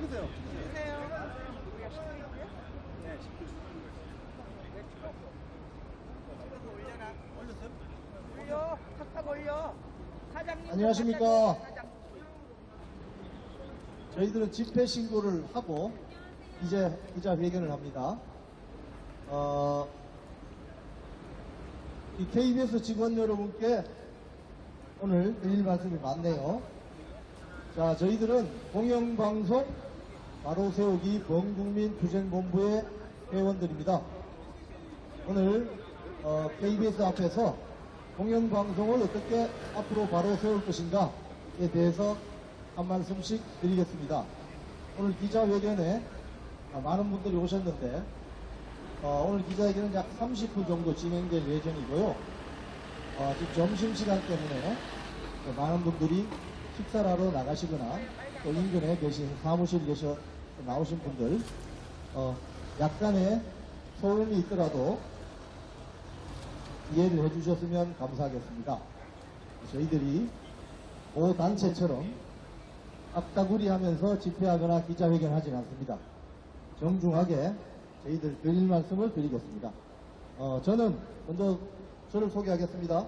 찍으세요. 올려, 탁탁 올려. 사장님. 안녕하십니까. 저희들은 집회 신고를 하고 이제 기자회견을 합니다. 이 KBS 직원 여러분께 오늘 드릴 말씀이 많네요. 자, 저희들은 공영방송 바로 세우기 범국민 투쟁본부의 회원들입니다. 오늘 KBS 앞에서 공영방송을 어떻게 앞으로 바로 세울 것인가에 대해서 한 말씀씩 드리겠습니다. 오늘 기자회견에 많은 분들이 오셨는데 오늘 기자회견은 약 30분 정도 진행될 예정이고요. 지금 점심시간 때문에 많은 분들이 식사를 하러 나가시거나 또 인근에 계신 사무실에 계셔 나오신 분들 약간의 소음이 있더라도 이해를 해주셨으면 감사하겠습니다. 저희들이 모 단체처럼 앞다구리 하면서 집회하거나 기자회견 하진 않습니다. 정중하게 저희들 드릴 말씀을 드리겠습니다. 저는 먼저 저를 소개하겠습니다.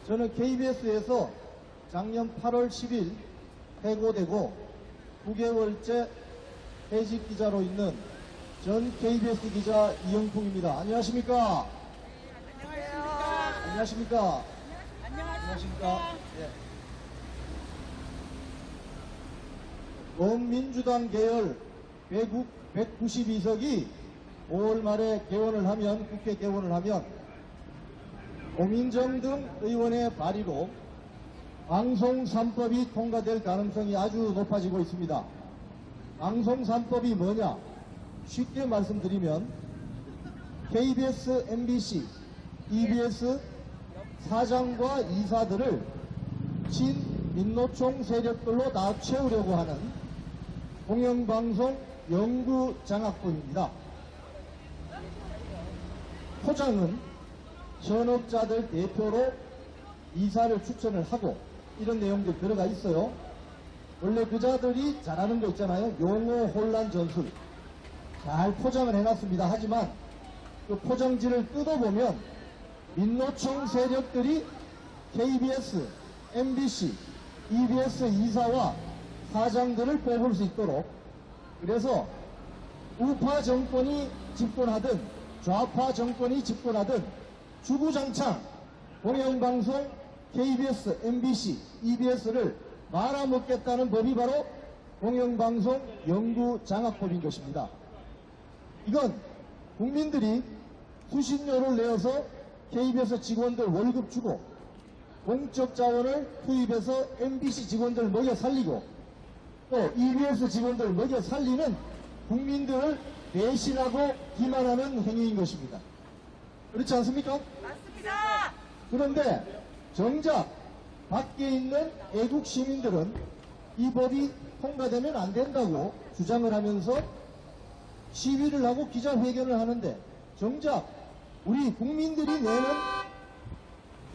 저는 KBS에서 작년 8월 10일 해고되고 9개월째 해직 기자로 있는 전 KBS 기자 이영풍입니다. 안녕하십니까? 안녕하십니까? 안녕하십니까? 예. 범민주당 계열 외국 192석이 5월 말에 개원을 하면, 국회 개원을 하면 오민정 등 의원의 발의로 방송 3법이 통과될 가능성이 아주 높아지고 있습니다. 방송 3법이 뭐냐? 쉽게 말씀드리면 KBS, MBC, EBS 사장과 이사들을 친민노총 세력들로 다 채우려고 하는 공영방송 영구장악법입니다. 포장은 현업자들 대표로 이사를 추천을 하고 이런 내용들 들어가 있어요. 원래 그자들이 잘하는 거 있잖아요. 용어 혼란 전술. 잘 포장을 해놨습니다. 하지만 그 포장지를 뜯어보면 민노총 세력들이 KBS, MBC, EBS 이사와 사장들을 뽑을 수 있도록, 그래서 우파 정권이 집권하든 좌파 정권이 집권하든 주구장창 공영방송 KBS, MBC, EBS를 말아먹겠다는 법이 바로 공영방송 영구장악법인 것입니다. 이건 국민들이 수신료를 내어서 KBS 직원들 월급 주고 공적 자원을 투입해서 MBC 직원들 먹여 살리고 또 EBS 직원들 먹여 살리는 국민들을 배신하고 기만하는 행위인 것입니다. 그렇지 않습니까? 맞습니다. 그런데 정작 밖에 있는 애국 시민들은 이 법이 통과되면 안 된다고 주장을 하면서 시위를 하고 기자회견을 하는데, 정작 우리 국민들이 내는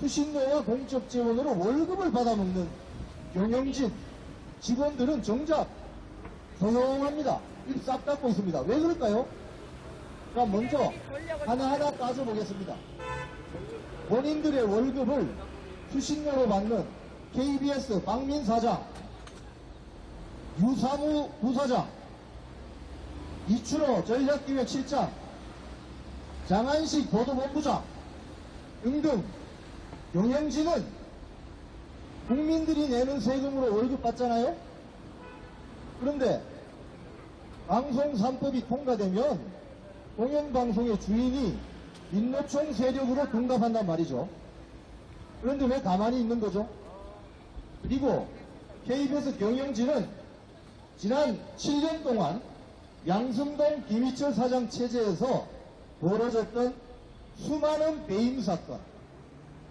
수신료와 공적 지원으로 월급을 받아먹는 경영진 직원들은 정작 조용합니다. 입 싹 닫고 있습니다. 왜 그럴까요? 그럼 먼저 하나하나 따져보겠습니다. 본인들의 월급을 수신료로 받는 KBS 박민 사장, 유사무 부사장, 이춘호 전략기획실장, 장한식 보도본부장 등등 경영진은 국민들이 내는 세금으로 월급 받잖아요. 그런데 방송 3법이 통과되면 공영방송의 주인이 민노총 세력으로 둔갑한단 말이죠. 그런데 왜 가만히 있는 거죠? 그리고 KBS 경영진은 지난 7년 동안 양승동 김희철 사장 체제에서 벌어졌던 수많은 배임 사건,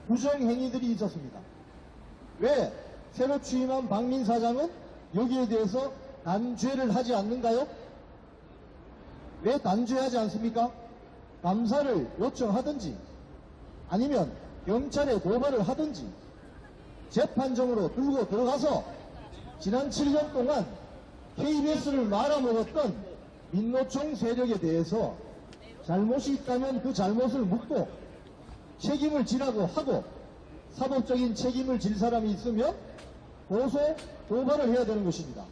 부정행위들이 있었습니다. 왜 새로 취임한 박민 사장은 여기에 대해서 단죄를 하지 않는가요? 왜 단죄하지 않습니까? 감사를 요청하든지 아니면 경찰에 고발을 하든지 재판정으로 들고 들어가서 지난 7년 동안 KBS를 말아먹었던 민노총 세력에 대해서 잘못이 있다면 그 잘못을 묻고 책임을 지라고 하고 사법적인 책임을 질 사람이 있으면 고소, 고발을 해야 되는 것입니다.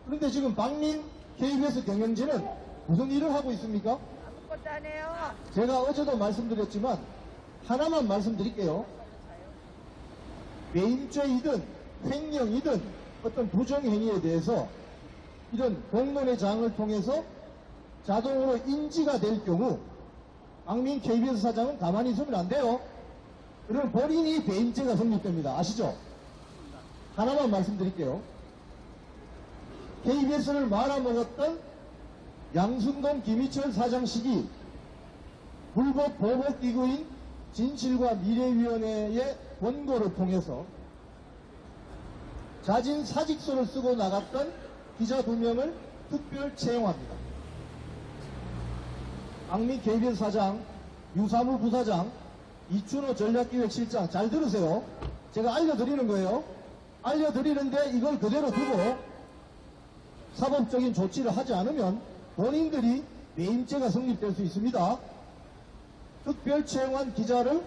그런데 지금 박민 KBS 경영진은 무슨 일을 하고 있습니까? 아무것도 안 해요. 제가 어제도 말씀드렸지만 하나만 말씀드릴게요. 매임죄이든 횡령이든 어떤 부정행위에 대해서 이런 공론의 장을 통해서 자동으로 인지가 될 경우 박민 KBS 사장은 가만히 있으면 안 돼요. 그러면 본인이 배임죄가 성립됩니다. 아시죠? 하나만 말씀드릴게요. KBS를 말아먹었던 양순동 김희철 사장 시기 불법 보복기구인 진실과 미래위원회의 권고를 통해서 자진 사직서를 쓰고 나갔던 기자 2명을 특별 채용합니다. 박민 KBS 사장, 유사무 부사장, 이춘호 전략기획실장, 잘 들으세요. 제가 알려드리는 거예요. 알려드리는데 이걸 그대로 두고 사법적인 조치를 하지 않으면 본인들이 매임죄가 성립될 수 있습니다. 특별 채용한 기자를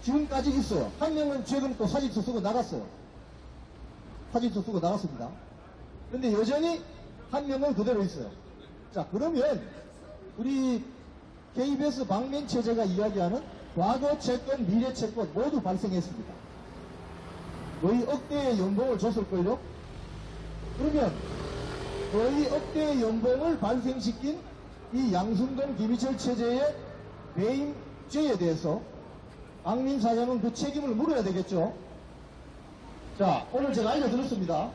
지금까지 있어요. 한 명은 최근 또 사직서 쓰고 나갔어요. 사직서 쓰고 나갔습니다. 그런데 여전히 한 명은 그대로 있어요. 자, 그러면 우리 KBS 방면 체제가 이야기하는 과거 채권, 미래 채권 모두 발생했습니다. 거의 억대의 연봉을 줬을걸요? 그러면 거의 억대의 연봉을 발생시킨 이 양순동 김희철 체제의 배임죄에 대해서 박민 사장은 그 책임을 물어야 되겠죠? 자, 오늘 제가 알려드렸습니다.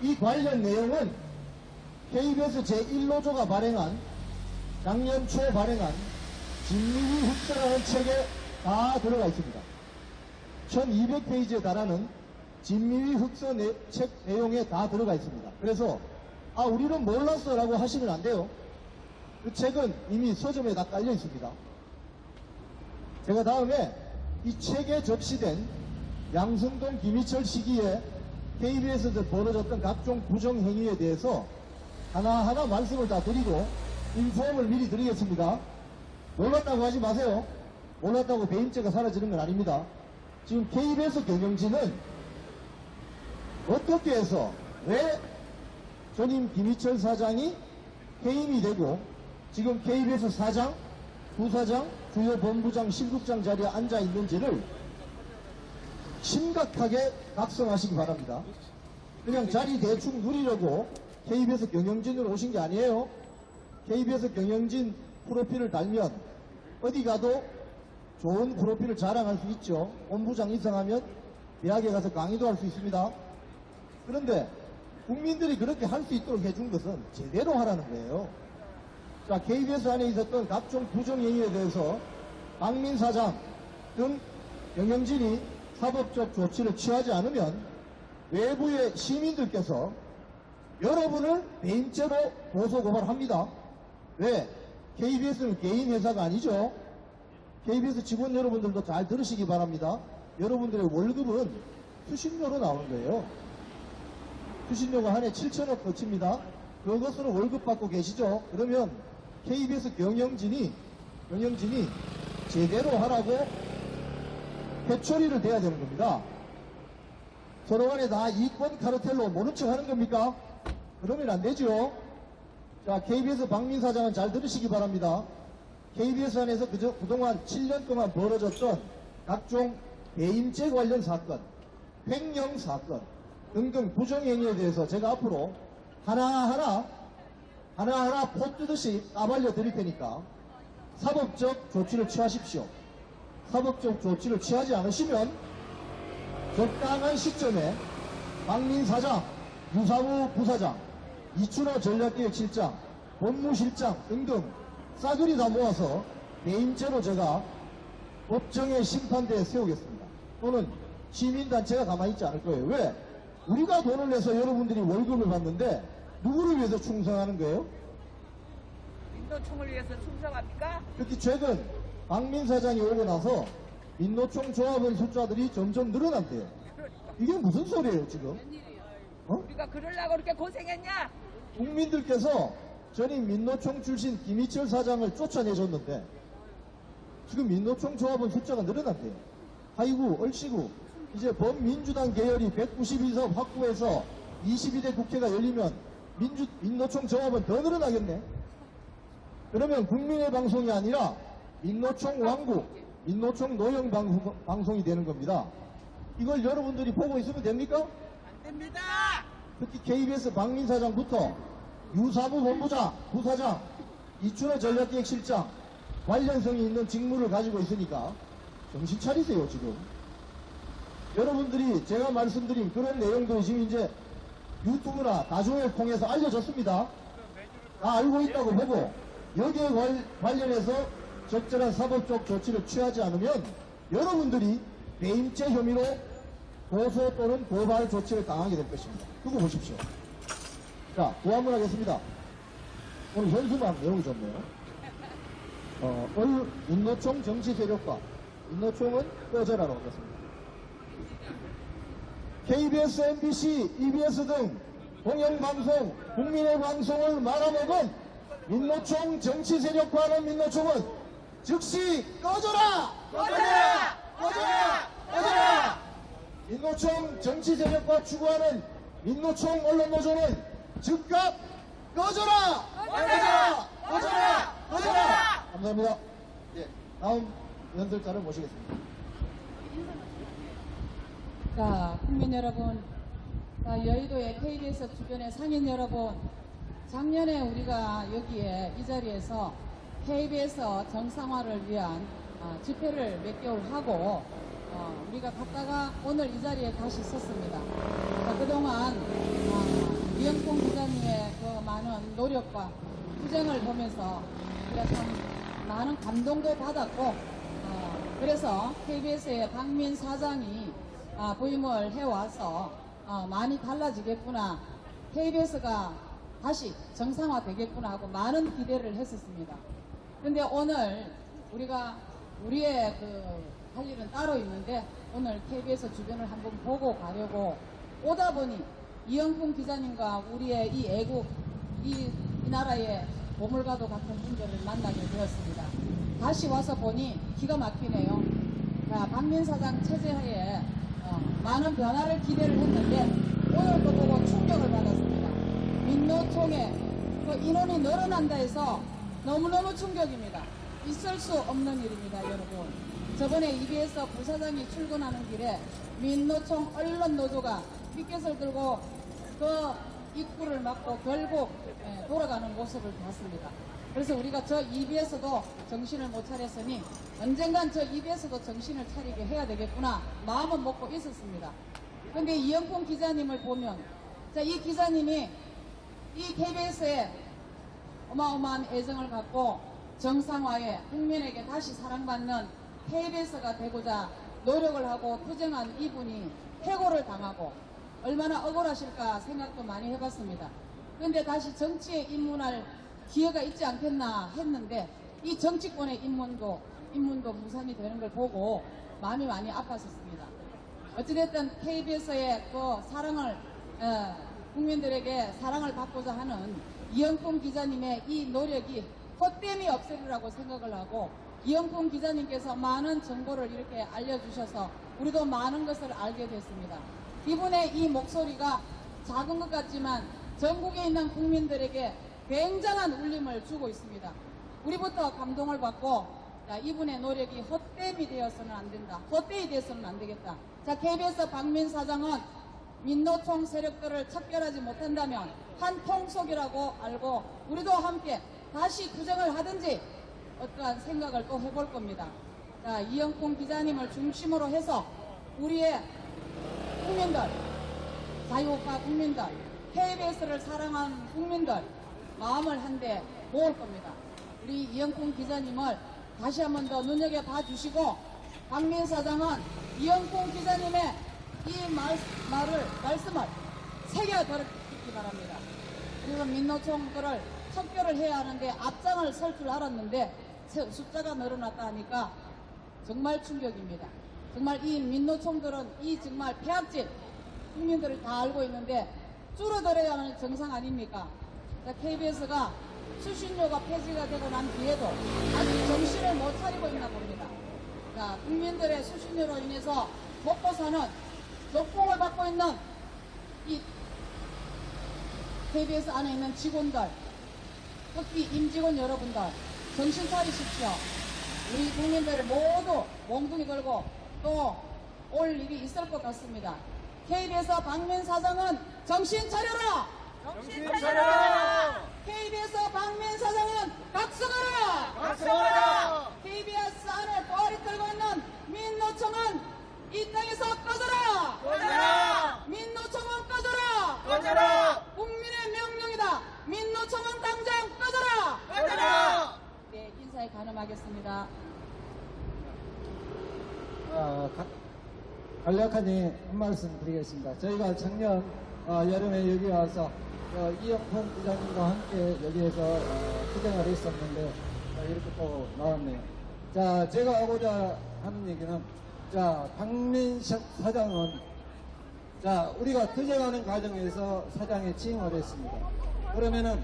이 관련 내용은 KBS 제1노조가 발행한 작년 초 발행한 진미위 흡서라는 책에 다 들어가 있습니다. 1200페이지에 달하는 진미위 흡서 책 내용에 다 들어가 있습니다. 그래서 우리는 몰랐어 라고 하시면 안 돼요. 그 책은 이미 서점에 다 깔려 있습니다. 제가 다음에 이 책에 접시된 양승동 김희철 시기에 KBS에서 벌어졌던 각종 부정행위에 대해서 하나하나 말씀을 다 드리고 인포음을 미리 드리겠습니다. 몰랐다고 하지 마세요. 몰랐다고 배임죄가 사라지는 건 아닙니다. 지금 KBS 경영진은 어떻게 해서 왜 전임 김희철 사장이 해임이 되고 지금 KBS 사장, 부사장, 주요 본부장, 실국장 자리에 앉아 있는지를 심각하게 각성하시기 바랍니다. 그냥 자리 대충 누리려고 KBS 경영진으로 오신 게 아니에요. KBS 경영진 프로필을 달면 어디 가도 좋은 프로필을 자랑할 수 있죠. 본부장 이상하면 대학에 가서 강의도 할 수 있습니다. 그런데 국민들이 그렇게 할 수 있도록 해준 것은 제대로 하라는 거예요. 자, KBS 안에 있었던 각종 부정행위에 대해서 박민 사장 등 경영진이 사법적 조치를 취하지 않으면 외부의 시민들께서 여러분을 배임죄로 고소고발합니다. 왜? KBS는 개인 회사가 아니죠. KBS 직원 여러분들도 잘 들으시기 바랍니다. 여러분들의 월급은 수신료로 나오는 거예요. 수신료가 한 해 7천억 거칩니다. 그것으로 월급 받고 계시죠? 그러면 KBS 경영진이 제대로 하라고 회초리를 대야 되는 겁니다. 서로 간에 다 이권 카르텔로 모른 척 하는 겁니까? 그러면 안 되죠. 자, KBS 박민 사장은 잘 들으시기 바랍니다. KBS 안에서 그동안 7년 동안 벌어졌던 각종 배임죄 관련 사건, 횡령 사건 등등 부정행위에 대해서 제가 앞으로 하나하나 포 뜨듯이 까발려 드릴 테니까 사법적 조치를 취하십시오. 사법적 조치를 취하지 않으시면 적당한 시점에 박민 사장, 유사무 부사장, 이춘호 전략기획실장, 법무실장 등등 싸그리 다 모아서 배임죄로 제가 법정의 심판대에 세우겠습니다. 또는 시민단체가 가만히 있지 않을 거예요. 왜? 우리가 돈을 내서 여러분들이 월급을 받는데 누구를 위해서 충성하는 거예요? 민노총을 위해서 충성합니까? 특히 최근 박민 사장이 오고 나서 민노총 조합원 숫자들이 점점 늘어난대요. 이게 무슨 소리예요, 지금? 어? 우리가 그러려고 그렇게 고생했냐? 국민들께서 전임 민노총 출신 김희철 사장을 쫓아내셨는데 지금 민노총 조합원 숫자가 늘어난대요. 아이고 얼씨구 이제 범민주당 계열이 192석 확보해서 22대 국회가 열리면 민노총 조합은 더 늘어나겠네. 그러면 국민의 방송이 아니라 민노총 왕국, 민노총 노영 방송이 되는 겁니다. 이걸 여러분들이 보고 있으면 됩니까? 안 됩니다. 특히 KBS 박민 사장부터 유사부 본부장, 부사장, 이춘호 전략기획실장 관련성이 있는 직무를 가지고 있으니까 정신 차리세요 지금. 여러분들이 제가 말씀드린 그런 내용들이 지금 이제 유튜브나 다중을 통해서 알려졌습니다. 다 알고 있다고 보고 여기에 관련해서 적절한 사법적 조치를 취하지 않으면 여러분들이 배임죄 혐의로 고소 또는 고발 조치를 당하게 될 것입니다. 두고 보십시오. 자, 고함을 하겠습니다. 오늘 현수막 내용이 좋네요. 민노총 정치 세력과 민노총은 꺼져라로 하겠습니다. KBS, MBC, EBS 등 공영방송, 국민의 방송을 말아먹은 민노총 정치 세력화하는 민노총은 즉시 꺼져라! 꺼져라! 꺼져라! 꺼져라! 민노총 정치 세력화 추구하는 민노총 언론노조는 즉각 꺼져라! 꺼져라! 꺼져라! 꺼져라! 감사합니다. 예, 다음 연설자를 모시겠습니다. 자, 국민 여러분, 자, 여의도의 KBS 주변의 상인 여러분, 작년에 우리가 여기에 이 자리에서 KBS 정상화를 위한 집회를 몇 개월 하고 우리가 갔다가 오늘 이 자리에 다시 섰습니다. 자, 그동안 이영통 기자님의 그 많은 노력과 투쟁을 보면서 우리가 참 많은 감동도 받았고 그래서 KBS의 박민 사장이 부임을 해와서 많이 달라지겠구나, KBS가 다시 정상화 되겠구나 하고 많은 기대를 했었습니다. 그런데 오늘 우리가 우리의 할 일은 따로 있는데 오늘 KBS 주변을 한번 보고 가려고 오다 보니 이영풍 기자님과 우리의 이 애국, 이 나라의 보물과도 같은 분들을 만나게 되었습니다. 다시 와서 보니 기가 막히네요. 자, 박민 사장 체제하에 많은 변화를 기대를 했는데 오늘 또 보고 충격을 받았습니다. 민노총에 그 인원이 늘어난다 해서 너무너무 충격입니다. 있을 수 없는 일입니다, 여러분. 저번에 EBS 부사장이 출근하는 길에 민노총 언론노조가 피켓을 들고 그 입구를 막고 결국 돌아가는 모습을 봤습니다. 그래서 우리가 저 EBS도 정신을 못 차렸으니 언젠간 저 EBS도 정신을 차리게 해야 되겠구나 마음은 먹고 있었습니다. 그런데 이영풍 기자님을 보면, 자, 이 기자님이 이 KBS에 어마어마한 애정을 갖고 정상화에 국민에게 다시 사랑받는 KBS가 되고자 노력을 하고 투쟁한 이분이 해고를 당하고 얼마나 억울하실까 생각도 많이 해봤습니다. 그런데 다시 정치에 입문할 기회가 있지 않겠나 했는데 이 정치권의 입문도 무산이 되는 걸 보고 마음이 많이 아팠었습니다. 어찌됐든 KBS의 그 사랑을 국민들에게 사랑을 받고자 하는 이영풍 기자님의 이 노력이 헛됨이 없으리라고 생각을 하고, 이영풍 기자님께서 많은 정보를 이렇게 알려주셔서 우리도 많은 것을 알게 됐습니다. 이분의 이 목소리가 작은 것 같지만 전국에 있는 국민들에게 굉장한 울림을 주고 있습니다. 우리부터 감동을 받고, 자, 이분의 노력이 헛됨이 되어서는 안 된다. 헛되이 되어서는 안 되겠다. 자, KBS 박민 사장은 민노총 세력들을 척결하지 못한다면 한 통속이라고 알고 우리도 함께 다시 투쟁을 하든지 어떠한 생각을 또 해볼 겁니다. 자, 이영풍 기자님을 중심으로 해서 우리의 국민들, 자유국가 국민들, KBS를 사랑하는 국민들 마음을 한데 모을 겁니다. 우리 이영풍 기자님을 다시 한 번 더 눈여겨봐 주시고, 박민 사장은 이영풍 기자님의 이 말씀을 새겨들기 바랍니다. 그래서 민노총들을 척결을 해야 하는데 앞장을 설 줄 알았는데 숫자가 늘어났다 하니까 정말 충격입니다. 정말 이 민노총들은 이 정말 폐악질 국민들을 다 알고 있는데 줄어들어야 하는 정상 아닙니까? KBS가 수신료가 폐지가 되고 난 뒤에도 아직 정신을 못 차리고 있나 봅니다. 자, 국민들의 수신료로 인해서 먹고 사는 역봉을 받고 있는 이 KBS 안에 있는 직원들, 특히 임직원 여러분들 정신 차리십시오. 우리 국민들 모두 몽둥이 걸고 또 올 일이 있을 것 같습니다. KBS 박민 사장은 정신 차려라! 정신 차려라! KBS 박민 사장은 각성하라! 각성하라! KBS 안에 꼬리 들고 있는 민노총은 이 땅에서 꺼져라! 꺼져라! 민노총은 꺼져라! 꺼져라! 국민의 명령이다! 민노총은 당장 꺼져라! 꺼져라! 네, 인사에 가늠하겠습니다. 간략하니 한 말씀 드리겠습니다. 저희가 작년 여름에 여기 와서 이영풍 부장님과 함께 여기에서 투쟁을 했었는데 이렇게 또 나왔네요. 자, 제가 하고자 하는 얘기는, 자, 박민석 사장은, 자, 우리가 투쟁하는 과정에서 사장에 취임을 했습니다. 그러면은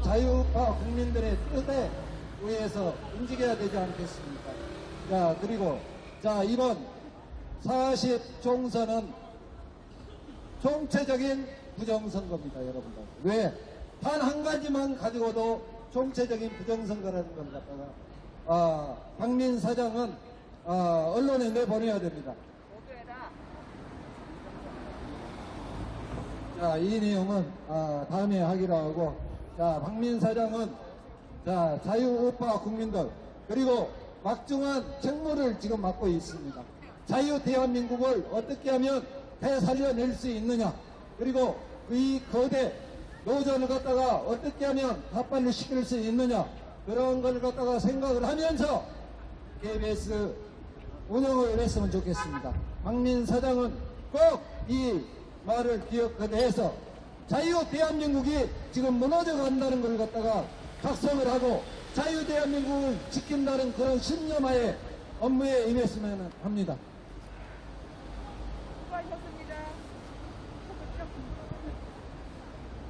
자유파 국민들의 뜻에 의해서 움직여야 되지 않겠습니까? 자, 그리고 자, 이번 40총선은 총체적인 부정선거입니다, 여러분들. 왜? 단 한 가지만 가지고도 총체적인 부정선거라는 걸 갖다가 박민 사장은 언론에 내보내야 됩니다. 자, 이 내용은 다음에 하기로 하고, 자, 박민 사장은 자, 자유우파 국민들 그리고 막중한 책무를 지금 맡고 있습니다. 자유 대한민국을 어떻게 하면 되살려낼 수 있느냐, 그리고 이 거대 노조를 갖다가 어떻게 하면 답발을 시킬 수 있느냐, 그런 걸 갖다가 생각을 하면서 KBS 운영을 했으면 좋겠습니다. 박민 사장은 꼭 이 말을 기억해서 자유 대한민국이 지금 무너져 간다는 걸 갖다가 각성을 하고 자유 대한민국을 지킨다는 그런 신념하에 업무에 임했으면 합니다. 수고하셨습니다.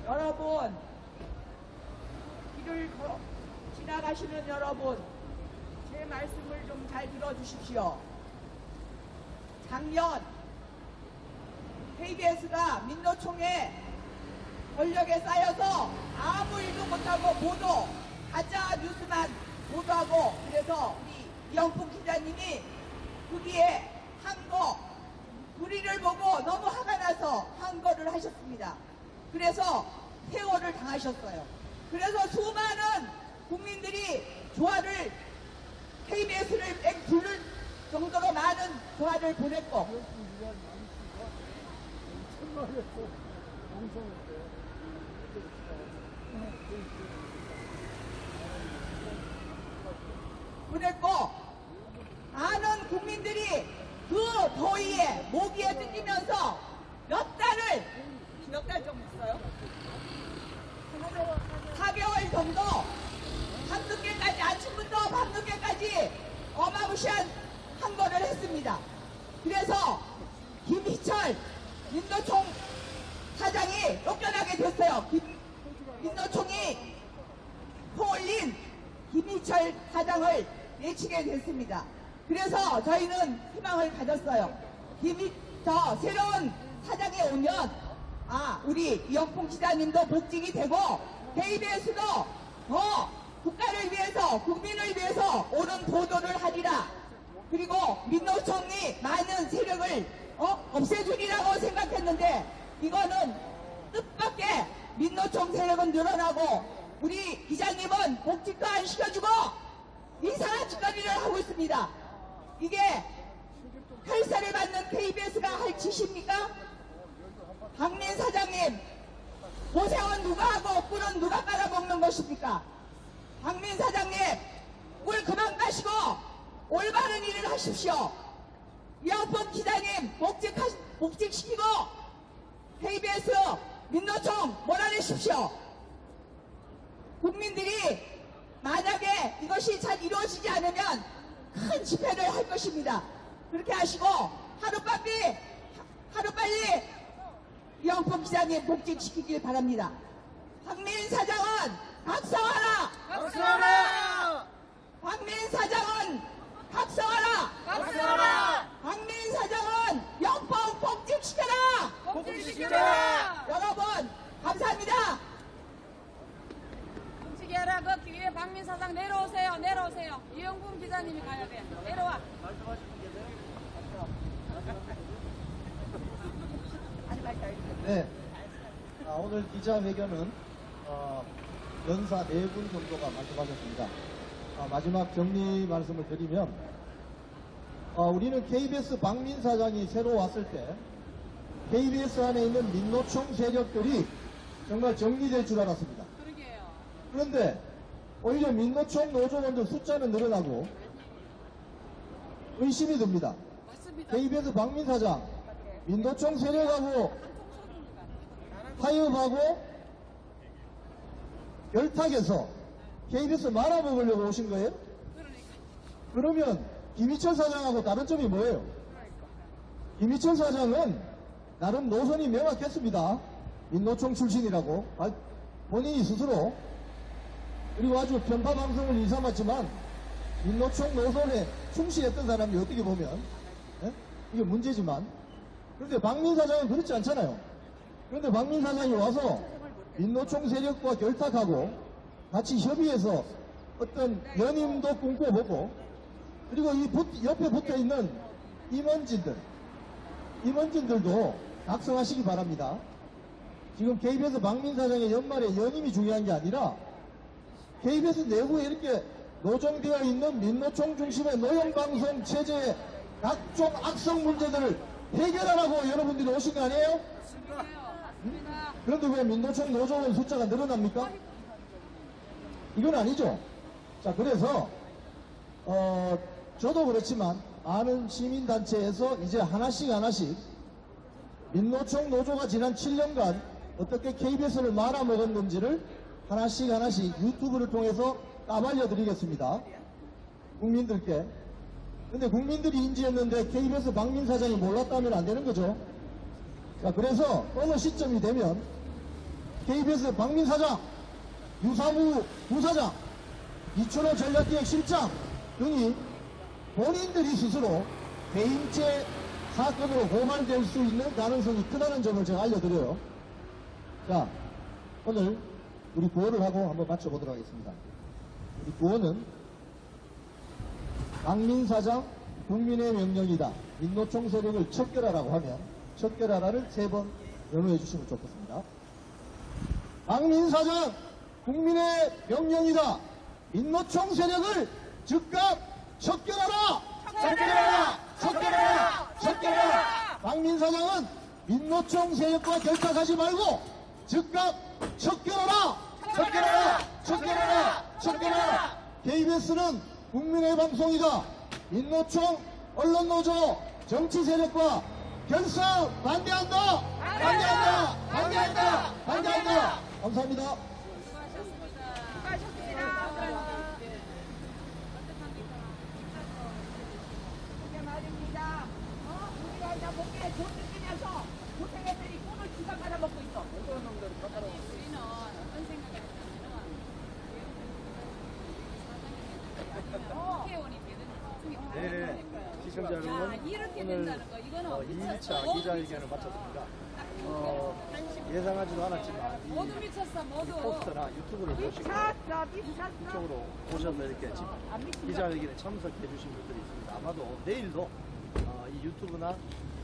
여러분, 길을 지나가시는 여러분, 제 말씀을 좀 잘 들어주십시오. 작년 KBS가 민노총에 권력에 쌓여서 아무 일도 못하고 보도, 가짜 뉴스만 보도하고, 그래서 우리 이영풍 기자님이 거기에 한 거, 우리를 보고 너무 화가 나서 한 거를 하셨습니다. 그래서 퇴원을 당하셨어요. 그래서 수많은 국민들이 조화를, KBS를 부를 정도로 많은 조화를 보냈고, 보냈고, 많은 국민들이 그 더위에 모기에 뜯기면서 몇 달 정도 있어요? 4개월 정도 밤늦게까지, 아침부터 밤늦게까지 어마무시한 항거를 했습니다. 그래서 김희철 민노총 사장이 쫓겨나게 됐어요. 민노총이 포올린 김희철 사장을 내치게 됐습니다. 그래서 저희는 희망을 가졌어요. 새로운 사장이 오면 우리 이영풍 기자님도 복직이 되고 KBS도 더 국가를 위해서, 국민을 위해서 옳은 보도를 하리라. 그리고 민노총이 많은 세력을 없애주리라고 생각했는데, 이거는 뜻밖의 민노총 세력은 늘어나고 우리 기자님은 복직도 안 시켜주고 이상한 짓거리를 하고 있습니다. 이게 헬사를 받는 KBS가 할 짓입니까? 박민 사장님, 고생은 누가 하고 꿀은 누가 빨아먹는 것입니까? 박민 사장님, 꿀 그만 가시고 올바른 일을 하십시오. 이영풍 기자님 복직시키고 KBS 민노총 몰아내십시오. 국민들이 만약에 이것이 잘 이루어지지 않으면 큰 집회를 할 것입니다. 그렇게 하시고 하루빨리 이영품 기자님 복직시키길 바랍니다. 박민 사장은 각성하라! 각성하라! 박민 사장은 각성하라! 각성하라! 박민 사장은 영법 복직시켜라! 복직시켜라! 여러분 감사합니다. 정치기 하라. 그 기회에 박민 사장 내려오세요. 내려오세요. 이영분 기자님이 가야 돼. 내려와. 네. 오늘 기자회견은 연사 4분 정도가 말씀하셨습니다. 마지막 정리 말씀을 드리면 우리는 KBS 박민 사장이 새로 왔을 때 KBS 안에 있는 민노총 세력들이 정말 정리될 줄 알았습니다. 그러게요. 그런데 오히려 민노총 노조원들 숫자는 늘어나고 의심이 듭니다. 맞습니다. KBS 박민 사장 민노총 세력하고 타협하고 결탁해서 KBS 말아먹으려고 오신 거예요? 그러면 김희철 사장하고 다른 점이 뭐예요? 김희철 사장은 나름 노선이 명확했습니다. 민노총 출신이라고 본인이 스스로, 그리고 아주 편파 방송을 일삼았지만 민노총 노선에 충실했던 사람이 어떻게 보면 이게 문제지만, 그런데 박민 사장은 그렇지 않잖아요. 그런데 박민 사장이 와서 민노총 세력과 결탁하고 같이 협의해서 어떤 연임도 꿈꿔보고, 그리고 이 옆에 붙어 있는 임원진들도 각성하시기 바랍니다. 지금 KBS 박민 사장의 연말에 연임이 중요한 게 아니라 KBS 내부에 이렇게 노정되어 있는 민노총 중심의 노영방송 체제의 각종 악성 문제들을 해결하라고 여러분들이 오신 거 아니에요? 그런데 왜 민노총 노조원 숫자가 늘어납니까? 이건 아니죠. 자, 그래서 저도 그렇지만 많은 시민단체에서 이제 하나씩 민노총 노조가 지난 7년간 어떻게 KBS를 말아먹었는지를 하나씩 유튜브를 통해서 까발려 드리겠습니다. 국민들께. 근데 국민들이 인지했는데 KBS 박민 사장이 몰랐다면 안 되는 거죠. 자, 그래서 어느 시점이 되면 KBS 박민 사장, 유사무 부사장, 이춘호 전략기획실장 등이 본인들이 스스로 배임죄 사건으로 고발될 수 있는 가능성이 크다는 점을 제가 알려드려요. 자, 오늘 우리 구호를 하고 한번 맞춰보도록 하겠습니다. 우리 구호는 박민 사장 국민의 명령이다. 민노총 세력을 척결하라고 하면 척결하라를 3번 연호해 주시면 좋겠습니다. 박민 사장 국민의 명령이다. 민노총 세력을 즉각 척결하라. 척결하라. 박민 사장은 민노총 세력과 결탁하지 말고 즉각 척결하라. KBS는 국민의 방송이다. 민노총 언론노조 정치 세력과 결사 반대한다. 감사합니다. 이게 말입니다. 우리가 이제 목에 돈 느끼면서 고생했더니 꿈을 주사 빨아먹고 있어. 우리는 어떤 생각을 했냐면 국회의원이 되든 네, 시청자 여러분, 이렇게 오늘 된다는 거 이거는 2일차 기자회견을 마쳤습니다. 예상하지도 않았지만 모두 이 미쳤어 모두. 포스터나 유튜브를 보시고 이쪽으로 오셔서 이렇게 기자회견에 참석해 주신 분들이 있습니다. 아마도 내일도 이 유튜브나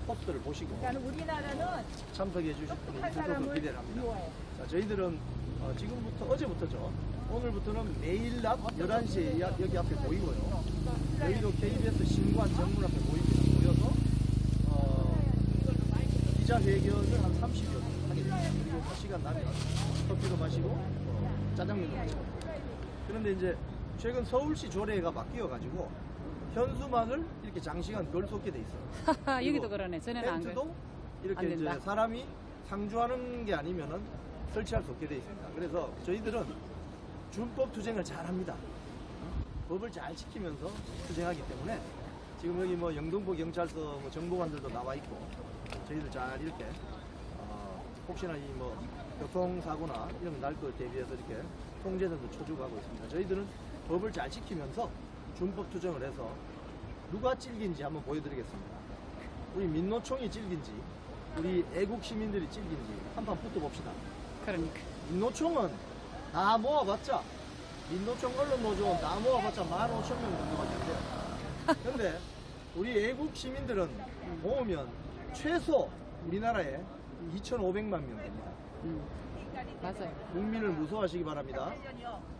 포스터를 보시고 우리나라는 참석해 주실 분이 있을 것으로 기대를 합니다. 자, 저희들은 어제부터죠. 오늘부터는 매일 낮 11시에 여기 앞에 보이고요. 여기도 KBS 신관 정문 앞에 보입니다. 모여서 기자회견을 한 30여 분 하겠습니다. 그리고 시간 나면 커피도 마시고 짜장면도 마시고. 그런데 이제 최근 서울시 조례가 바뀌어가지고 현수막을 이렇게 장시간 걸 수 없게 돼 있어요. 여기도 그러네. 전에는 안 텐트도 안 이렇게 된다. 이제 사람이 상주하는 게 아니면은 설치할 수 없게 돼 있습니다. 그래서 저희들은 준법 투쟁을 잘 합니다. 법을 잘 지키면서 투쟁하기 때문에 지금 여기 뭐 영등포 경찰서 뭐 정보관들도 나와 있고 저희들 잘 이렇게 혹시나 이 뭐 교통사고나 이런 날 것 대비해서 이렇게 통제선도 쳐주고 있습니다. 저희들은 법을 잘 지키면서 준법 투쟁을 해서 누가 찔긴지 한번 보여드리겠습니다. 우리 민노총이 찔긴지 우리 애국 시민들이 찔긴지 한판 붙어봅시다. 그러니까. 민노총은 다 모아봤자 민노총 언론 노조원 다 모아봤자 15,000명 정도밖에 안 돼요. 근데 우리 애국 시민들은 모으면 최소 우리나라에 2,500만 명 됩니다. 맞아요. 국민을 무서워하시기 바랍니다.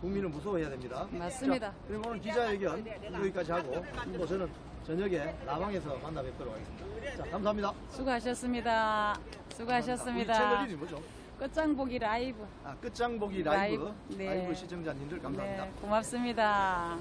국민을 무서워해야 됩니다. 맞습니다. 자, 그럼 오늘 기자회견 여기까지 하고 또 저는 저녁에 라방에서 만나 뵙도록 하겠습니다. 자, 감사합니다. 수고하셨습니다. 우리 수고하셨습니다. 채널 이름이 뭐죠? 끝장보기 라이브. 끝장보기 라이브, 네. 라이브 시청자님들 감사합니다. 네, 고맙습니다.